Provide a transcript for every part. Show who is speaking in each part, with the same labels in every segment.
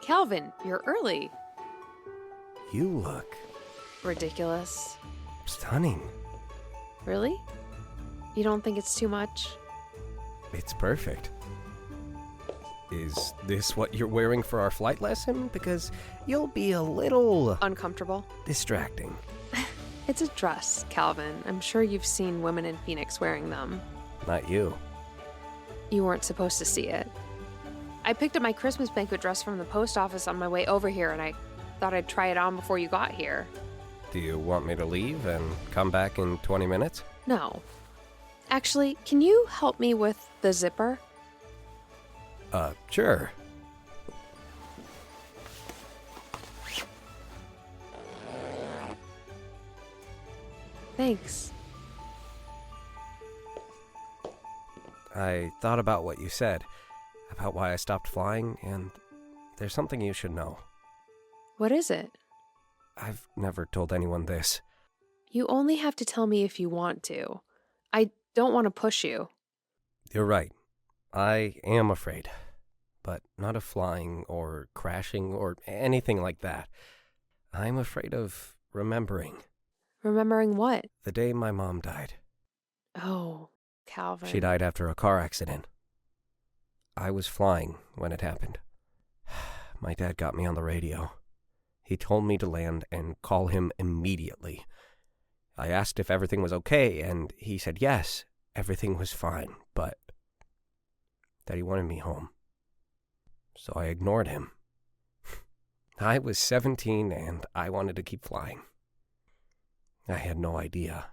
Speaker 1: Calvin, you're early.
Speaker 2: You look
Speaker 1: Ridiculous.
Speaker 2: stunning.
Speaker 1: Really? You don't think it's too much?
Speaker 2: It's perfect. Is this what you're wearing for our flight lesson? Because you'll be a little
Speaker 1: Uncomfortable?
Speaker 2: distracting.
Speaker 1: It's a dress, Calvin. I'm sure you've seen women in Phoenix wearing them.
Speaker 2: Not you.
Speaker 1: You weren't supposed to see it. I picked up my Christmas banquet dress from the post office on my way over here, and I thought I'd try it on before you got here.
Speaker 2: Do you want me to leave and come back in 20 minutes?
Speaker 1: No. Actually, can you help me with the zipper?
Speaker 2: Sure.
Speaker 1: Thanks.
Speaker 2: I thought about what you said, about why I stopped flying, and there's something you should know.
Speaker 1: What is it?
Speaker 2: I've never told anyone this.
Speaker 1: You only have to tell me if you want to. I don't want to push you.
Speaker 2: You're right. I am afraid. But not of flying or crashing or anything like that. I'm afraid of remembering.
Speaker 1: Remembering what?
Speaker 2: The day my mom died.
Speaker 1: Oh, Calvin.
Speaker 2: She died after a car accident. I was flying when it happened. My dad got me on the radio. He told me to land and call him immediately. I asked if everything was okay, and he said yes, everything was fine, but that he wanted me home. So I ignored him. I was 17 and I wanted to keep flying. I had no idea.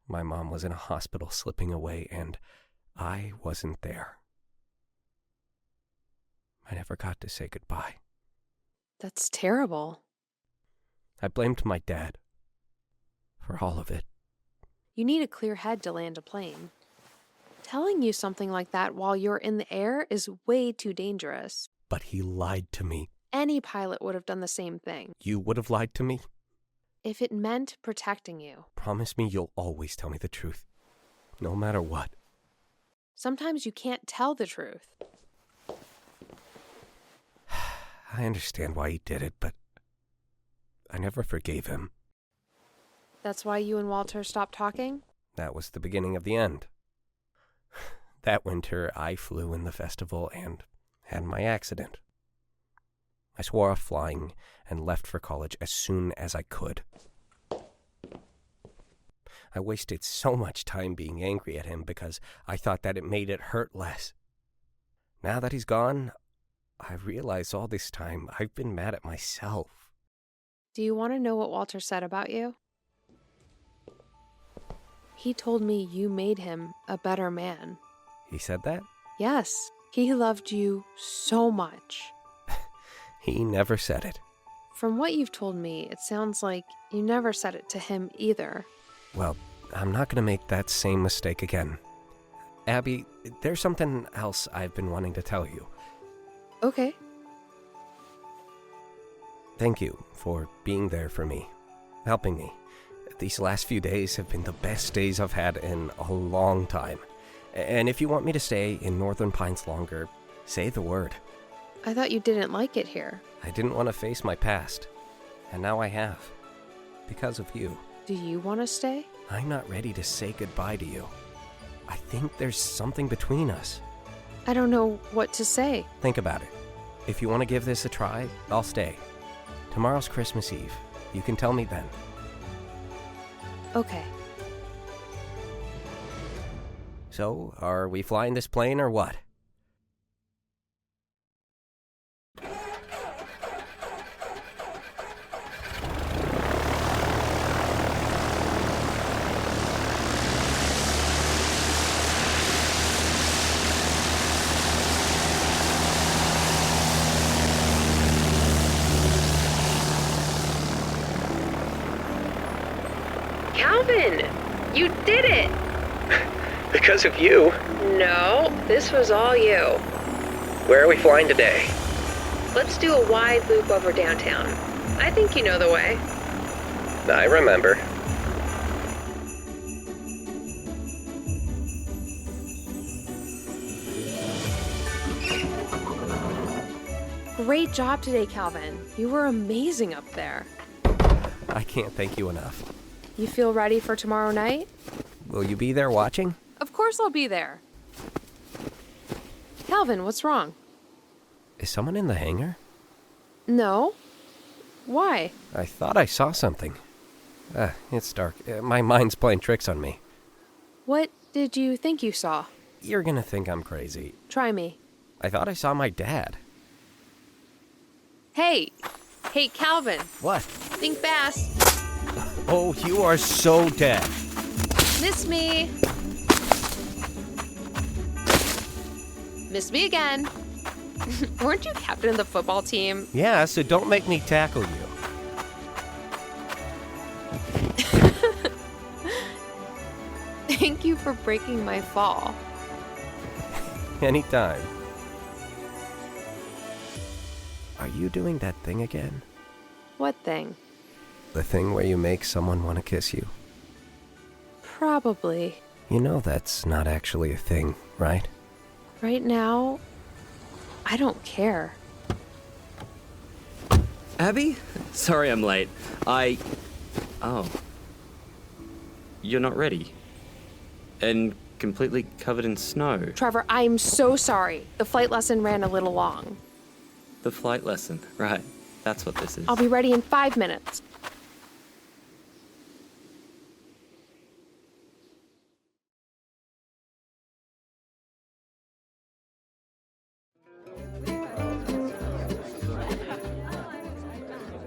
Speaker 2: My mom was in a hospital slipping away and I wasn't there. I never got to say goodbye.
Speaker 1: That's terrible.
Speaker 2: I blamed my dad for all of it.
Speaker 1: You need a clear head to land a plane. Telling you something like that while you're in the air is way too dangerous.
Speaker 2: But he lied to me.
Speaker 1: Any pilot would have done the same thing.
Speaker 2: You would have lied to me?
Speaker 1: If it meant protecting you.
Speaker 2: Promise me you'll always tell me the truth, no matter what.
Speaker 1: Sometimes you can't tell the truth.
Speaker 2: I understand why he did it, but I never forgave him.
Speaker 1: That's why you and Walter stopped talking?
Speaker 2: That was the beginning of the end. That winter, I flew in the festival and had my accident. I swore off flying and left for college as soon as I could. I wasted so much time being angry at him because I thought that it made it hurt less. Now that he's gone, I realize all this time I've been mad at myself.
Speaker 1: Do you want to know what Walter said about you? He told me you made him a better man.
Speaker 2: He said that?
Speaker 1: Yes, he loved you so much.
Speaker 2: He never said it.
Speaker 1: From what you've told me, it sounds like you never said it to him either.
Speaker 2: Well, I'm not going to make that same mistake again. Abby, there's something else I've been wanting to tell you.
Speaker 1: Okay.
Speaker 2: Thank you for being there for me, helping me. These last few days have been the best days I've had in a long time. And if you want me to stay in Northern Pines longer, say the word.
Speaker 1: I thought you didn't like it here.
Speaker 2: I didn't want to face my past, and now I have. Because of you.
Speaker 1: Do you want to stay?
Speaker 2: I'm not ready to say goodbye to you. I think there's something between us.
Speaker 1: I don't know what to say.
Speaker 2: Think about it. If you want to give this a try, I'll stay. Tomorrow's Christmas Eve. You can tell me then.
Speaker 1: Okay.
Speaker 2: So, are we flying this plane or what?
Speaker 1: Calvin! You did it!
Speaker 2: Because of you.
Speaker 1: No, this was all you.
Speaker 2: Where are we flying today?
Speaker 1: Let's do a wide loop over downtown. I think you know the way.
Speaker 2: I remember.
Speaker 1: Great job today, Calvin. You were amazing up there.
Speaker 2: I can't thank you enough.
Speaker 1: You feel ready for tomorrow night?
Speaker 2: Will you be there watching?
Speaker 1: Of course I'll be there. Calvin, what's wrong?
Speaker 2: Is someone in the hangar?
Speaker 1: No. Why?
Speaker 2: I thought I saw something. It's dark. My mind's playing tricks on me.
Speaker 1: What did you think you saw?
Speaker 2: You're gonna think I'm crazy.
Speaker 1: Try me.
Speaker 2: I thought I saw my dad.
Speaker 1: Hey, Calvin.
Speaker 2: What?
Speaker 1: Think fast.
Speaker 2: Oh, you are so dead.
Speaker 1: Miss me. Miss me again. Weren't you captain of the football team?
Speaker 2: Yeah, so don't make me tackle you.
Speaker 1: Thank you for breaking my fall.
Speaker 2: Anytime. Are you doing that thing again?
Speaker 1: What thing?
Speaker 2: The thing where you make someone want to kiss you?
Speaker 1: Probably.
Speaker 2: You know that's not actually a thing, right?
Speaker 1: Right now, I don't care.
Speaker 3: Abby? Sorry I'm late. Oh. You're not ready. And completely covered in snow.
Speaker 1: Trevor, I'm so sorry. The flight lesson ran a little long.
Speaker 3: The flight lesson, right. That's what this is.
Speaker 1: I'll be ready in 5 minutes.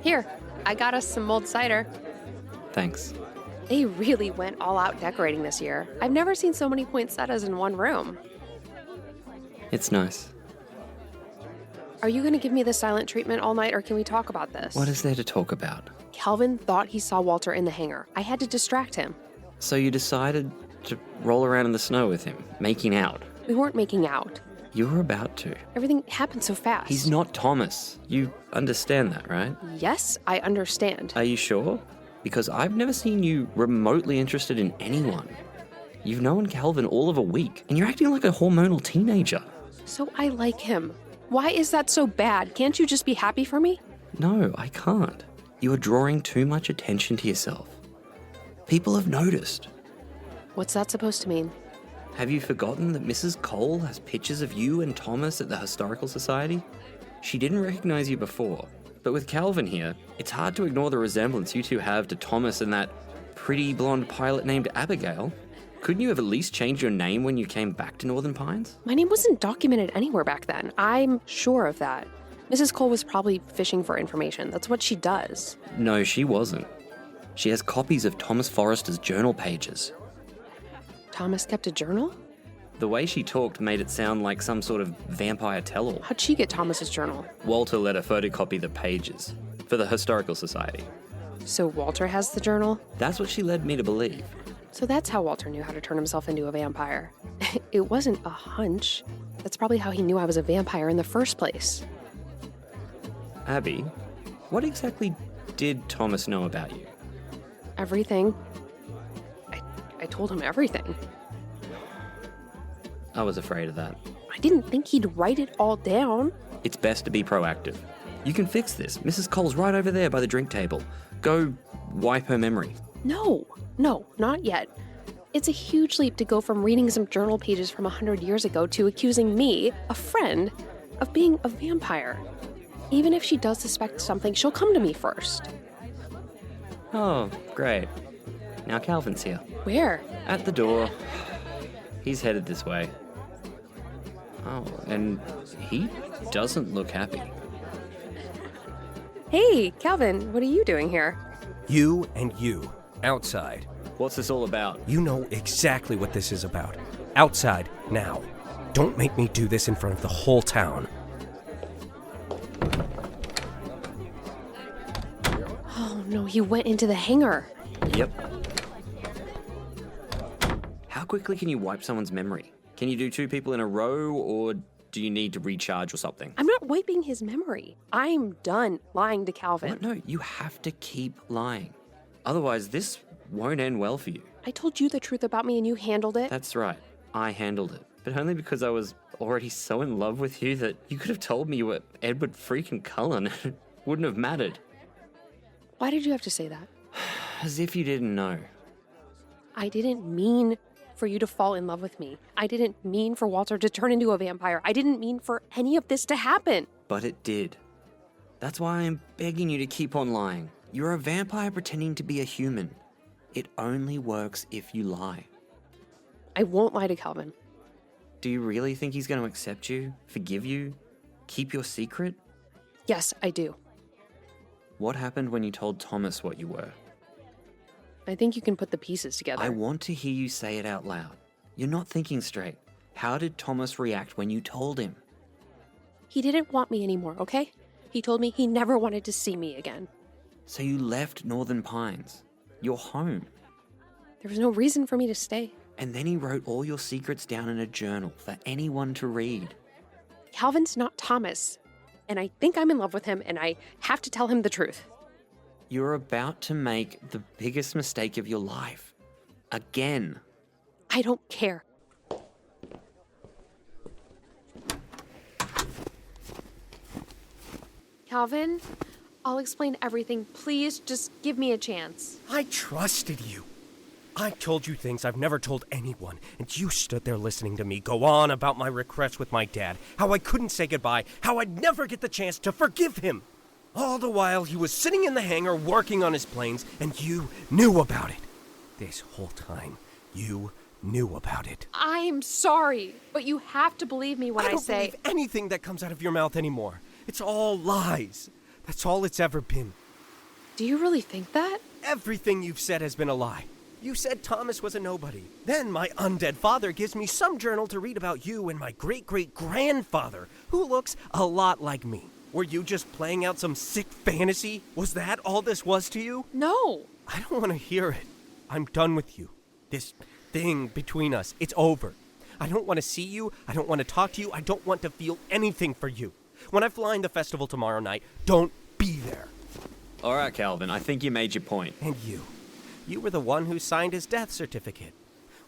Speaker 1: Here, I got us some mulled cider.
Speaker 3: Thanks.
Speaker 1: They really went all out decorating this year. I've never seen so many poinsettias in one room.
Speaker 3: It's nice.
Speaker 1: Are you going to give me the silent treatment all night, or can we talk about this?
Speaker 3: What is there to talk about?
Speaker 1: Calvin thought he saw Walter in the hangar. I had to distract him.
Speaker 3: So you decided to roll around in the snow with him, making out.
Speaker 1: We weren't making out.
Speaker 3: You were about to.
Speaker 1: Everything happened so fast.
Speaker 3: He's not Thomas. You understand that, right?
Speaker 1: Yes, I understand.
Speaker 3: Are you sure? Because I've never seen you remotely interested in anyone. You've known Calvin all of a week, and you're acting like a hormonal teenager.
Speaker 1: So I like him. Why is that so bad? Can't you just be happy for me?
Speaker 3: No, I can't. You are drawing too much attention to yourself. People have noticed.
Speaker 1: What's that supposed to mean?
Speaker 3: Have you forgotten that Mrs. Cole has pictures of you and Thomas at the Historical Society? She didn't recognize you before, but with Calvin here, it's hard to ignore the resemblance you two have to Thomas and that pretty blonde pilot named Abigail. Couldn't you have at least changed your name when you came back to Northern Pines?
Speaker 1: My name wasn't documented anywhere back then. I'm sure of that. Mrs. Cole was probably fishing for information. That's what she does.
Speaker 3: No, she wasn't. She has copies of Thomas Forrester's journal pages.
Speaker 1: Thomas kept a journal?
Speaker 3: The way she talked made it sound like some sort of vampire tell-all.
Speaker 1: How'd she get Thomas's journal?
Speaker 3: Walter let her photocopy the pages for the Historical Society.
Speaker 1: So Walter has the journal?
Speaker 3: That's what she led me to believe.
Speaker 1: So that's how Walter knew how to turn himself into a vampire. It wasn't a hunch. That's probably how he knew I was a vampire in the first place.
Speaker 3: Abby, what exactly did Thomas know about you?
Speaker 1: Everything. I told him everything.
Speaker 3: I was afraid of that.
Speaker 1: I didn't think he'd write it all down.
Speaker 3: It's best to be proactive. You can fix this. Mrs. Cole's right over there by the drink table. Go wipe her memory.
Speaker 1: No, not yet. It's a huge leap to go from reading some journal pages from 100 years ago to accusing me, a friend, of being a vampire. Even if she does suspect something, she'll come to me first.
Speaker 3: Oh, great. Now Calvin's here.
Speaker 1: Where?
Speaker 3: At the door. He's headed this way. Oh, and he doesn't look happy.
Speaker 1: Hey, Calvin, what are you doing here?
Speaker 2: You and you. Outside.
Speaker 3: What's this all about?
Speaker 2: You know exactly what this is about. Outside, now. Don't make me do this in front of the whole town.
Speaker 1: Oh no, he went into the hangar.
Speaker 3: Yep. How quickly can you wipe someone's memory? Can you do 2 people in a row, or do you need to recharge or something?
Speaker 1: I'm not wiping his memory. I'm done lying to Calvin.
Speaker 3: What? No, you have to keep lying. Otherwise, this won't end well for you.
Speaker 1: I told you the truth about me and you handled it.
Speaker 3: That's right. I handled it. But only because I was already so in love with you that you could have told me you were Edward freaking Cullen and it wouldn't have mattered.
Speaker 1: Why did you have to say that?
Speaker 3: As if you didn't know.
Speaker 1: I didn't mean for you to fall in love with me. I didn't mean for Walter to turn into a vampire. I didn't mean for any of this to happen.
Speaker 3: But it did. That's why I am begging you to keep on lying. You're a vampire pretending to be a human. It only works if you lie.
Speaker 1: I won't lie to Calvin.
Speaker 3: Do you really think he's going to accept you, forgive you, keep your secret?
Speaker 1: Yes, I do.
Speaker 3: What happened when you told Thomas what you were?
Speaker 1: I think you can put the pieces together.
Speaker 3: I want to hear you say it out loud. You're not thinking straight. How did Thomas react when you told him?
Speaker 1: He didn't want me anymore, okay? He told me he never wanted to see me again.
Speaker 3: So you left Northern Pines, your home.
Speaker 1: There was no reason for me to stay.
Speaker 3: And then he wrote all your secrets down in a journal for anyone to read.
Speaker 1: Calvin's not Thomas, and I think I'm in love with him, and I have to tell him the truth.
Speaker 3: You're about to make the biggest mistake of your life. Again.
Speaker 1: I don't care. Calvin, I'll explain everything. Please just give me a chance.
Speaker 2: I trusted you. I told you things I've never told anyone, and you stood there listening to me go on about my regrets with my dad, how I couldn't say goodbye, how I'd never get the chance to forgive him. All the while he was sitting in the hangar working on his planes, and you knew about it. This whole time, you knew about it.
Speaker 1: I'm sorry, but you have to believe me when I say...
Speaker 2: I don't believe anything that comes out of your mouth anymore. It's all lies. That's all it's ever been.
Speaker 1: Do you really think that?
Speaker 2: Everything you've said has been a lie. You said Thomas was a nobody. Then my undead father gives me some journal to read about you and my great-great-grandfather, who looks a lot like me. Were you just playing out some sick fantasy? Was that all this was to you?
Speaker 1: No.
Speaker 2: I don't want to hear it. I'm done with you. This thing between us, it's over. I don't want to see you. I don't want to talk to you. I don't want to feel anything for you. When I fly in the festival tomorrow night, don't be there.
Speaker 3: All right, Calvin, I think you made your point.
Speaker 2: And you. You were the one who signed his death certificate.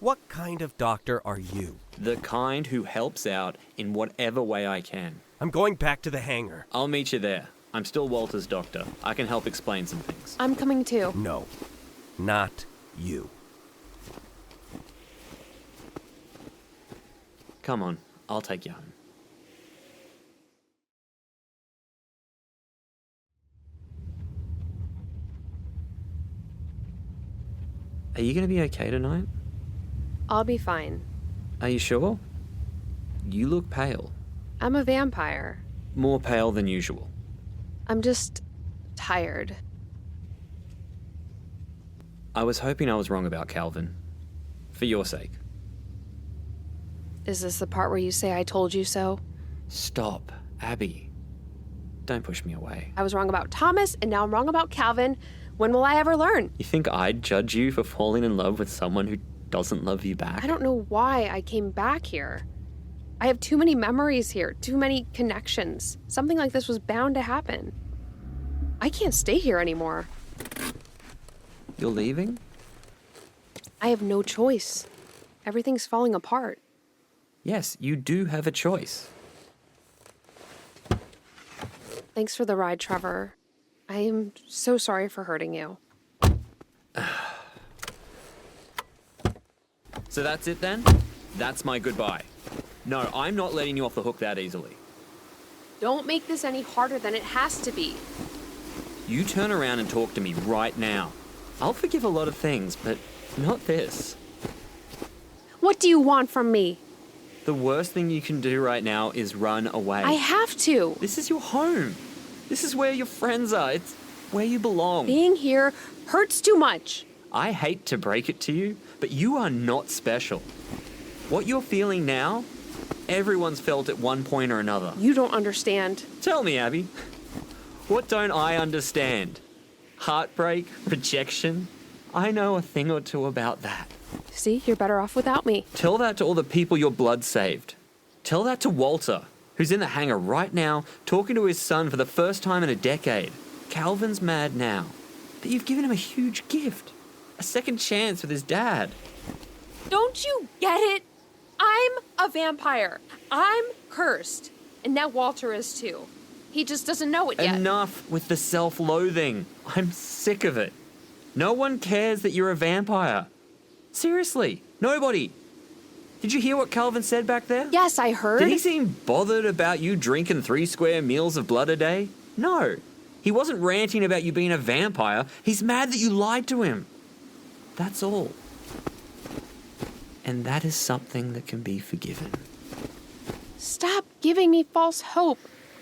Speaker 2: What kind of doctor are you?
Speaker 3: The kind who helps out in whatever way I can.
Speaker 2: I'm going back to the hangar.
Speaker 3: I'll meet you there. I'm still Walter's doctor. I can help explain some things.
Speaker 1: I'm coming too.
Speaker 2: No, not you.
Speaker 3: Come on, I'll take you home. Are you going to be okay tonight?
Speaker 1: I'll be fine.
Speaker 3: Are you sure? You look pale.
Speaker 1: I'm a vampire.
Speaker 3: More pale than usual.
Speaker 1: I'm just tired.
Speaker 3: I was hoping I was wrong about Calvin. For your sake.
Speaker 1: Is this the part where you say I told you so?
Speaker 3: Stop, Abby. Don't push me away.
Speaker 1: I was wrong about Thomas, and now I'm wrong about Calvin. When will I ever learn?
Speaker 3: You think I'd judge you for falling in love with someone who doesn't love you back?
Speaker 1: I don't know why I came back here. I have too many memories here, too many connections. Something like this was bound to happen. I can't stay here anymore.
Speaker 3: You're leaving?
Speaker 1: I have no choice. Everything's falling apart.
Speaker 3: Yes, you do have a choice.
Speaker 1: Thanks for the ride, Trevor. I am so sorry for hurting you.
Speaker 3: So that's it then? That's my goodbye. No, I'm not letting you off the hook that easily.
Speaker 1: Don't make this any harder than it has to be.
Speaker 3: You turn around and talk to me right now. I'll forgive a lot of things, but not this.
Speaker 1: What do you want from me?
Speaker 3: The worst thing you can do right now is run away.
Speaker 1: I have to.
Speaker 3: This is your home. This is where your friends are. It's where you belong.
Speaker 1: Being here hurts too much.
Speaker 3: I hate to break it to you, but you are not special. What you're feeling now, everyone's felt at one point or another.
Speaker 1: You don't understand.
Speaker 3: Tell me, Abby. What don't I understand? Heartbreak? Rejection? I know a thing or two about that.
Speaker 1: See, you're better off without me.
Speaker 3: Tell that to all the people your blood saved. Tell that to Walter, who's in the hangar right now, talking to his son for the first time in a decade. Calvin's mad now, but you've given him a huge gift. A second chance with his dad.
Speaker 1: Don't you get it? I'm a vampire. I'm cursed. And now Walter is too. He just doesn't know it yet.
Speaker 3: Enough with the self-loathing. I'm sick of it. No one cares that you're a vampire. Seriously, nobody. Did you hear what Calvin said back there?
Speaker 1: Yes, I heard.
Speaker 3: Did he seem bothered about you drinking 3 square meals of blood a day? No. He wasn't ranting about you being a vampire. He's mad that you lied to him. That's all. And that is something that can be forgiven.
Speaker 1: Stop giving me false hope.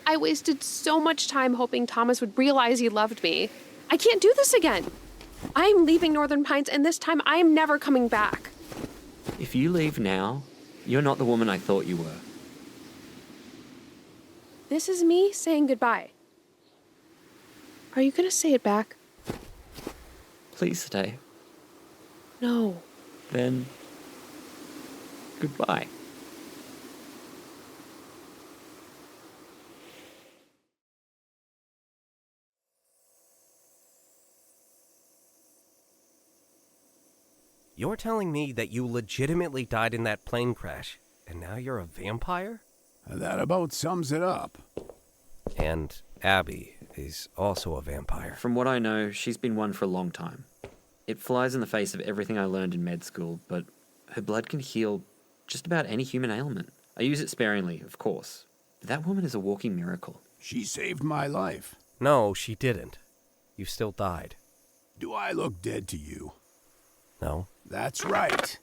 Speaker 1: I wasted so much time hoping Thomas would realize he loved me. I can't do this again. I'm leaving Northern Pines, and this time I'm never coming back.
Speaker 3: If you leave now, you're not the woman I thought you were.
Speaker 1: This is me saying goodbye. Are you gonna say it back?
Speaker 3: Please stay.
Speaker 1: No.
Speaker 3: Then, goodbye.
Speaker 2: You're telling me that you legitimately died in that plane crash, and now you're a vampire?
Speaker 4: That about sums it up.
Speaker 2: And Abby is also a vampire.
Speaker 3: From what I know, she's been one for a long time. It flies in the face of everything I learned in med school, but her blood can heal just about any human ailment. I use it sparingly, of course. But that woman is a walking miracle.
Speaker 4: She saved my life.
Speaker 2: No, she didn't. You still died.
Speaker 4: Do I look dead to you?
Speaker 2: No.
Speaker 4: That's right.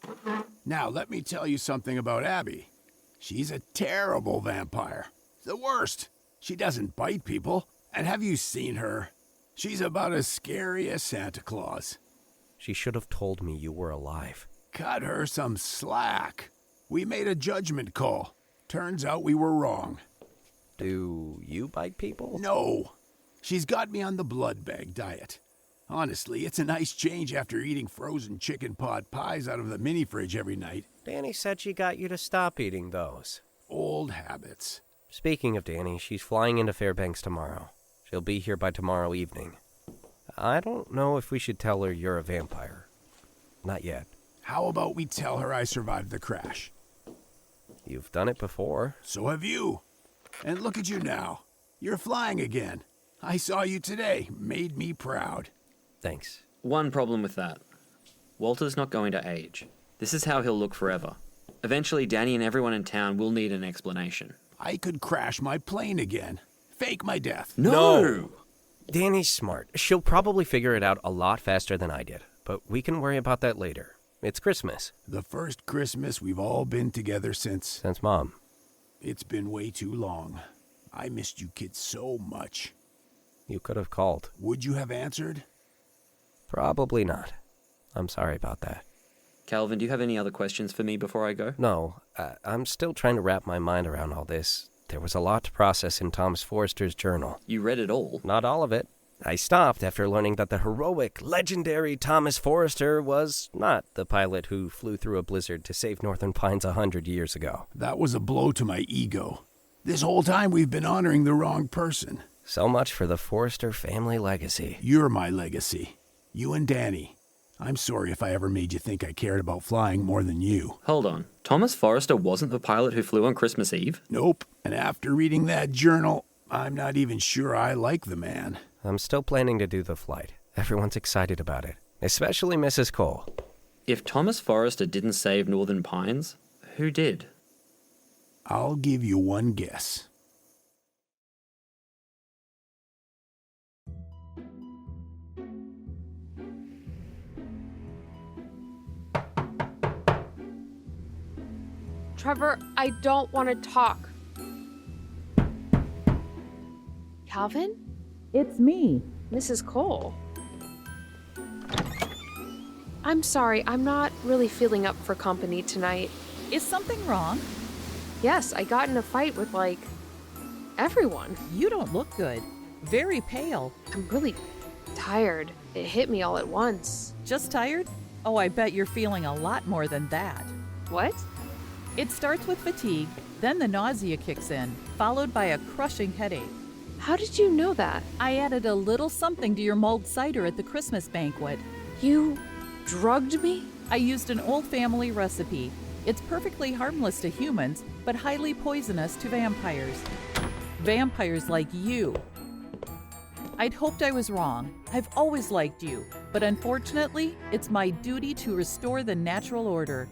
Speaker 4: Now, let me tell you something about Abby. She's a terrible vampire. The worst. She doesn't bite people. And have you seen her? She's about as scary as Santa Claus.
Speaker 2: She should have told me you were alive.
Speaker 4: Cut her some slack. We made a judgment call. Turns out we were wrong.
Speaker 2: Do you bite people?
Speaker 4: No. She's got me on the blood bag diet. Honestly, it's a nice change after eating frozen chicken pot pies out of the mini fridge every night.
Speaker 2: Danny said she got you to stop eating those.
Speaker 4: Old habits.
Speaker 2: Speaking of Danny, she's flying into Fairbanks tomorrow. She'll be here by tomorrow evening. I don't know if we should tell her you're a vampire. Not yet.
Speaker 4: How about we tell her I survived the crash?
Speaker 2: You've done it before.
Speaker 4: So have you. And look at you now. You're flying again. I saw you today. Made me proud.
Speaker 2: Thanks.
Speaker 3: One problem with that. Walter's not going to age. This is how he'll look forever. Eventually, Danny and everyone in town will need an explanation.
Speaker 4: I could crash my plane again. Fake my death.
Speaker 3: No!
Speaker 2: Danny's smart. She'll probably figure it out a lot faster than I did. But we can worry about that later. It's Christmas.
Speaker 4: The first Christmas we've all been together since...
Speaker 2: Since Mom.
Speaker 4: It's been way too long. I missed you kids so much.
Speaker 2: You could have called.
Speaker 4: Would you have answered?
Speaker 2: Probably not. I'm sorry about that.
Speaker 3: Calvin, do you have any other questions for me before I go?
Speaker 2: No, I'm still trying to wrap my mind around all this. There was a lot to process in Thomas Forrester's journal.
Speaker 3: You read it all?
Speaker 2: Not all of it. I stopped after learning that the heroic, legendary Thomas Forrester was not the pilot who flew through a blizzard to save Northern Pines 100 years ago.
Speaker 4: That was a blow to my ego. This whole time we've been honoring the wrong person.
Speaker 2: So much for the Forrester family legacy.
Speaker 4: You're my legacy. You and Danny. I'm sorry if I ever made you think I cared about flying more than you.
Speaker 3: Hold on. Thomas Forrester wasn't the pilot who flew on Christmas Eve?
Speaker 4: Nope. And after reading that journal, I'm not even sure I like the man.
Speaker 2: I'm still planning to do the flight. Everyone's excited about it, especially Mrs. Cole.
Speaker 3: If Thomas Forrester didn't save Northern Pines, who did?
Speaker 4: I'll give you one guess.
Speaker 1: Trevor, I don't want to talk. Calvin?
Speaker 5: It's me.
Speaker 1: Mrs. Cole. I'm sorry, I'm not really feeling up for company tonight.
Speaker 5: Is something wrong?
Speaker 1: Yes, I got in a fight with, everyone.
Speaker 5: You don't look good. Very pale.
Speaker 1: I'm really tired. It hit me all at once.
Speaker 5: Just tired? Oh, I bet you're feeling a lot more than that.
Speaker 1: What?
Speaker 5: It starts with fatigue, then the nausea kicks in, followed by a crushing headache.
Speaker 1: How did you know that?
Speaker 5: I added a little something to your mulled cider at the Christmas banquet.
Speaker 1: You drugged me?
Speaker 5: I used an old family recipe. It's perfectly harmless to humans, but highly poisonous to vampires. Vampires like you. I'd hoped I was wrong. I've always liked you, but unfortunately, it's my duty to restore the natural order.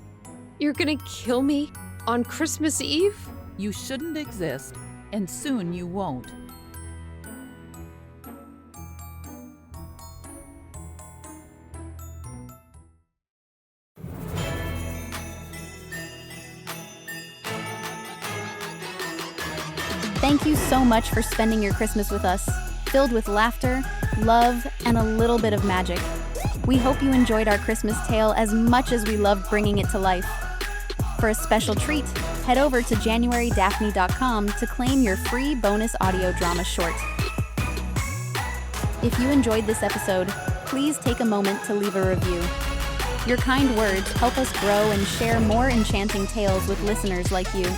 Speaker 1: You're gonna kill me on Christmas Eve?
Speaker 5: You shouldn't exist, and soon you won't.
Speaker 6: Thank you so much for spending your Christmas with us, filled with laughter, love, and a little bit of magic. We hope you enjoyed our Christmas tale as much as we loved bringing it to life. For a special treat, head over to JanuaryDaphne.com to claim your free bonus audio drama short. If you enjoyed this episode, please take a moment to leave a review. Your kind words help us grow and share more enchanting tales with listeners like you.